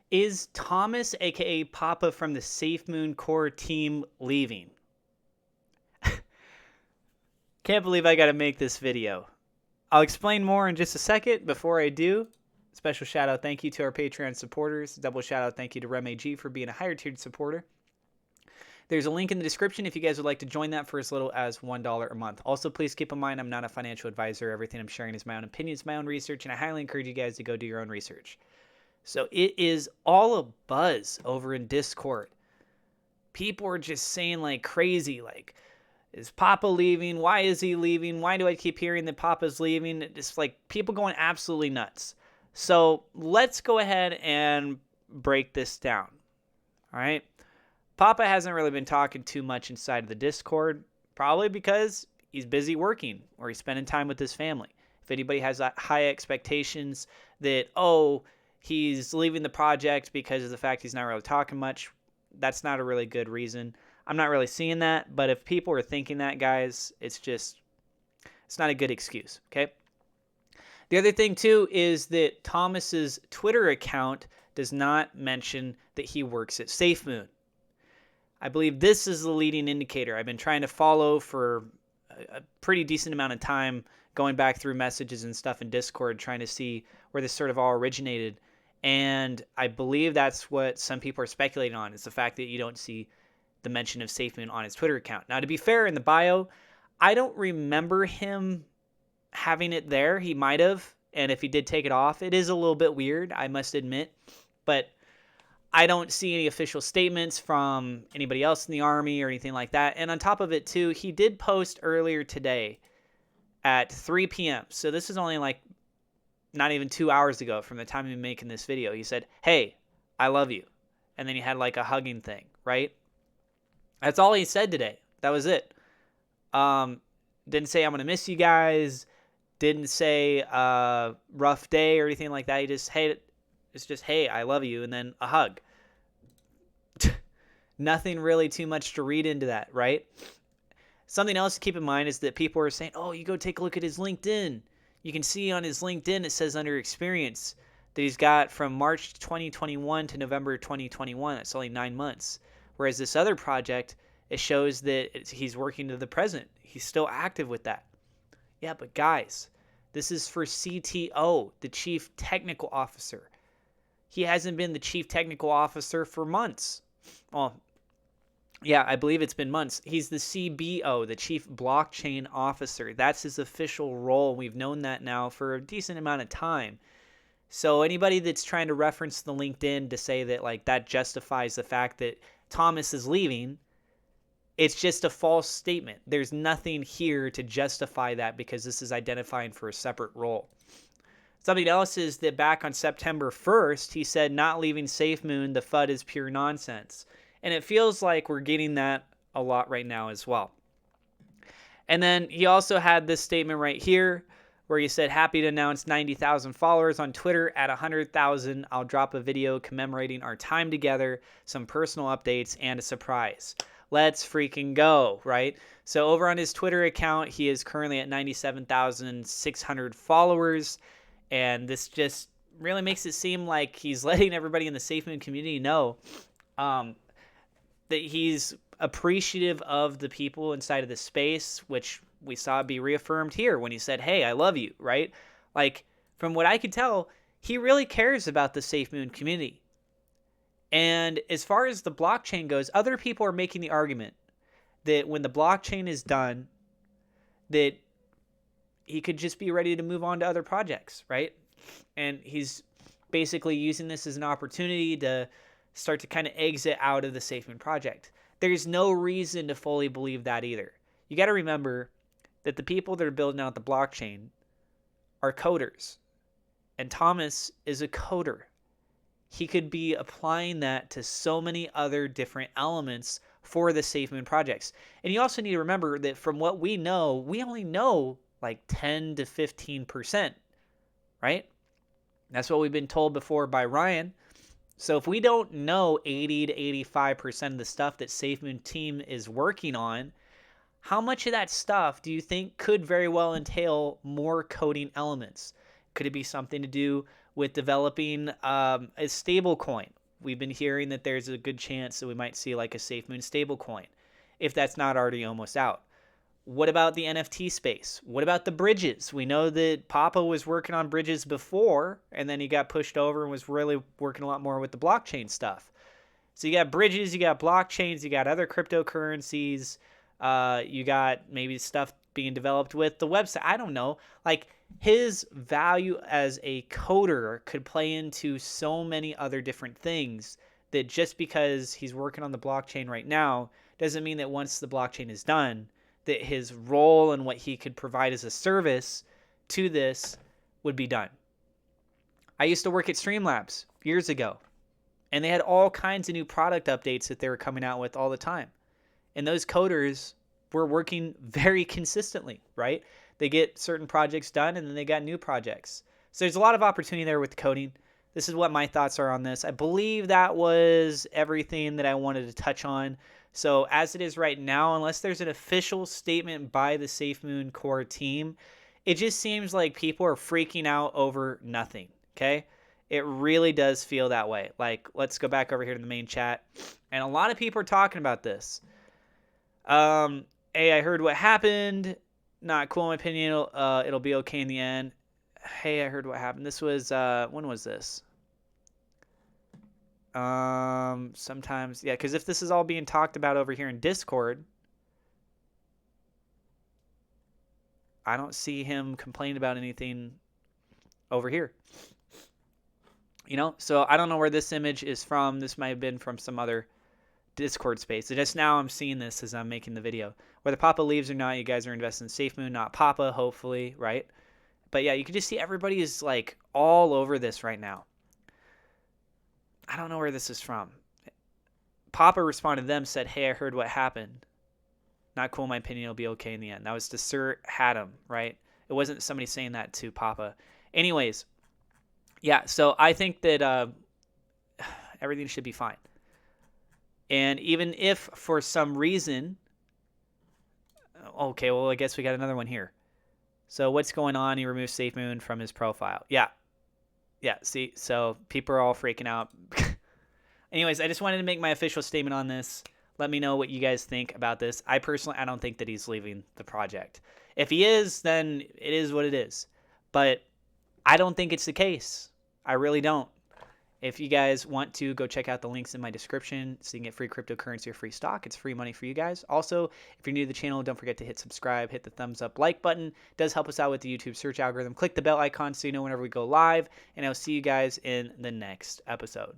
Is Thomas, aka Papa from the SafeMoon core team, leaving? Can't believe I gotta make this video. I'll explain more in just a second. Before I do, special shout out thank you to our Patreon supporters. Double shout out thank you to RemAG for being a higher tiered supporter. There's a link in the description if you guys would like to join that for as little as $1 a month. Also, please keep in mind I'm not a financial advisor. Everything I'm sharing is my own opinions, my own research, and I highly encourage you guys to go do your own research. So it is all a buzz over in Discord. People are just saying like crazy, like, is Papa leaving? Why is he leaving? Why do I keep hearing that Papa's leaving? It's like people going absolutely nuts. So let's go ahead and break this down. All right. Papa hasn't really been talking too much inside of the Discord, probably because he's busy working or he's spending time with his family. If anybody has high expectations that, oh, he's leaving the project because of the fact he's not really talking much, that's not a really good reason. I'm not really seeing that, but if people are thinking that, guys, it's not a good excuse, okay? The other thing, too, is that Thomas's Twitter account does not mention that he works at SafeMoon. I believe this is the leading indicator. I've been trying to follow for a pretty decent amount of time, going back through messages and stuff in Discord, trying to see where this sort of all originated. And I believe that's what some people are speculating on, is the fact that you don't see the mention of SafeMoon on his Twitter account. Now, to be fair, in the bio, I don't remember him having it there. He might have, and if he did take it off, it is a little bit weird, I must admit. But I don't see any official statements from anybody else in the Army or anything like that. And on top of it, too, he did post earlier today at 3 p.m. So this is only like not even 2 hours ago from the time of me making this video. He said, hey, I love you. And then he had like a hugging thing, right? That's all he said today. That was it. Didn't say I'm going to miss you guys. Didn't say rough day or anything like that. He just, hey, it's just, hey, I love you, and then a hug. Nothing really too much to read into that, right? Something else to keep in mind is that people are saying, oh, you go take a look at his LinkedIn. You can see on his LinkedIn, it says under experience that he's got from March 2021 to November 2021. That's only 9 months. Whereas this other project, it shows that he's working to the present. He's still active with that. Yeah, but guys, this is for CTO, the Chief Technical Officer. He hasn't been the Chief Technical Officer for months. Well, yeah, I believe it's been months. He's the CBO, the Chief Blockchain Officer. That's his official role. We've known that now for a decent amount of time. So anybody that's trying to reference the LinkedIn to say that like that justifies the fact that Thomas is leaving, it's just a false statement. There's nothing here to justify that because this is identifying for a separate role. Something else is that back on September 1st, he said, not leaving SafeMoon, the FUD is pure nonsense. And it feels like we're getting that a lot right now as well. And then he also had this statement right here where he said, happy to announce 90,000 followers on Twitter. At 100,000, I'll drop a video commemorating our time together, some personal updates, and a surprise. Let's freaking go, right? So over on his Twitter account, he is currently at 97,600 followers. And this just really makes it seem like he's letting everybody in the SafeMoon community know that he's appreciative of the people inside of the space, which we saw be reaffirmed here when he said, hey, I love you, right? Like, from what I could tell, he really cares about the SafeMoon community. And as far as the blockchain goes, other people are making the argument that when the blockchain is done, that he could just be ready to move on to other projects, right? And he's basically using this as an opportunity to start to kind of exit out of the SafeMoon project. There's no reason to fully believe that either. You got to remember that the people that are building out the blockchain are coders. And Thomas is a coder. He could be applying that to so many other different elements for the SafeMoon projects. And you also need to remember that from what we know, we only know like 10 to 15%, right? That's what we've been told before by Ryan. So if we don't know 80 to 85% of the stuff that SafeMoon team is working on, how much of that stuff do you think could very well entail more coding elements? Could it be something to do with developing a stable coin. We've been hearing that there's a good chance that we might see like a SafeMoon stable coin, if that's not already almost out. What about the NFT space? What about the bridges? We know that Papa was working on bridges before, and then he got pushed over and was really working a lot more with the blockchain stuff. So you got bridges, you got blockchains, you got other cryptocurrencies, you got maybe stuff being developed with the website. I don't know. Like, his value as a coder could play into so many other different things that just because he's working on the blockchain right now doesn't mean that once the blockchain is done, that his role and what he could provide as a service to this would be done. I used to work at Streamlabs years ago, and they had all kinds of new product updates that they were coming out with all the time. And those coders were working very consistently, right? They get certain projects done, and then they got new projects. So there's a lot of opportunity there with coding. This is what my thoughts are on this. I believe that was everything that I wanted to touch on. So as it is right now, unless there's an official statement by the SafeMoon core team, it just seems like people are freaking out over nothing, okay? It really does feel that way. Like, let's go back over here to the main chat. And a lot of people are talking about this. Hey, I heard what happened. Not cool in my opinion. It'll be okay in the end. Hey, I heard what happened. This was, when was this? Sometimes, yeah, because if this is all being talked about over here in Discord, I don't see him complain about anything over here. You know, so I don't know where this image is from. This might have been from some other Discord space. Just now I'm seeing this as I'm making the video. Whether Papa leaves or not, you guys are investing in SafeMoon, not Papa, hopefully, right? But yeah, you can just see everybody is like all over this right now. I don't know where this is from. Papa responded to them, said, hey, I heard what happened. Not cool in my opinion, it'll be okay in the end. That was to Sir Haddam, right? It wasn't somebody saying that to Papa. Anyways, yeah, so I think that everything should be fine. And even if for some reason, okay, well, I guess we got another one here. So what's going on? He removed SafeMoon from his profile. Yeah, see, so people are all freaking out. Anyways, I just wanted to make my official statement on this. Let me know what you guys think about this. I don't think that he's leaving the project. If he is, then it is what it is. But I don't think it's the case. I really don't. If you guys want to, go check out the links in my description so you can get free cryptocurrency or free stock. It's free money for you guys. Also, if you're new to the channel, don't forget to hit subscribe, hit the thumbs up, like button. It does help us out with the YouTube search algorithm. Click the bell icon so you know whenever we go live, and I'll see you guys in the next episode.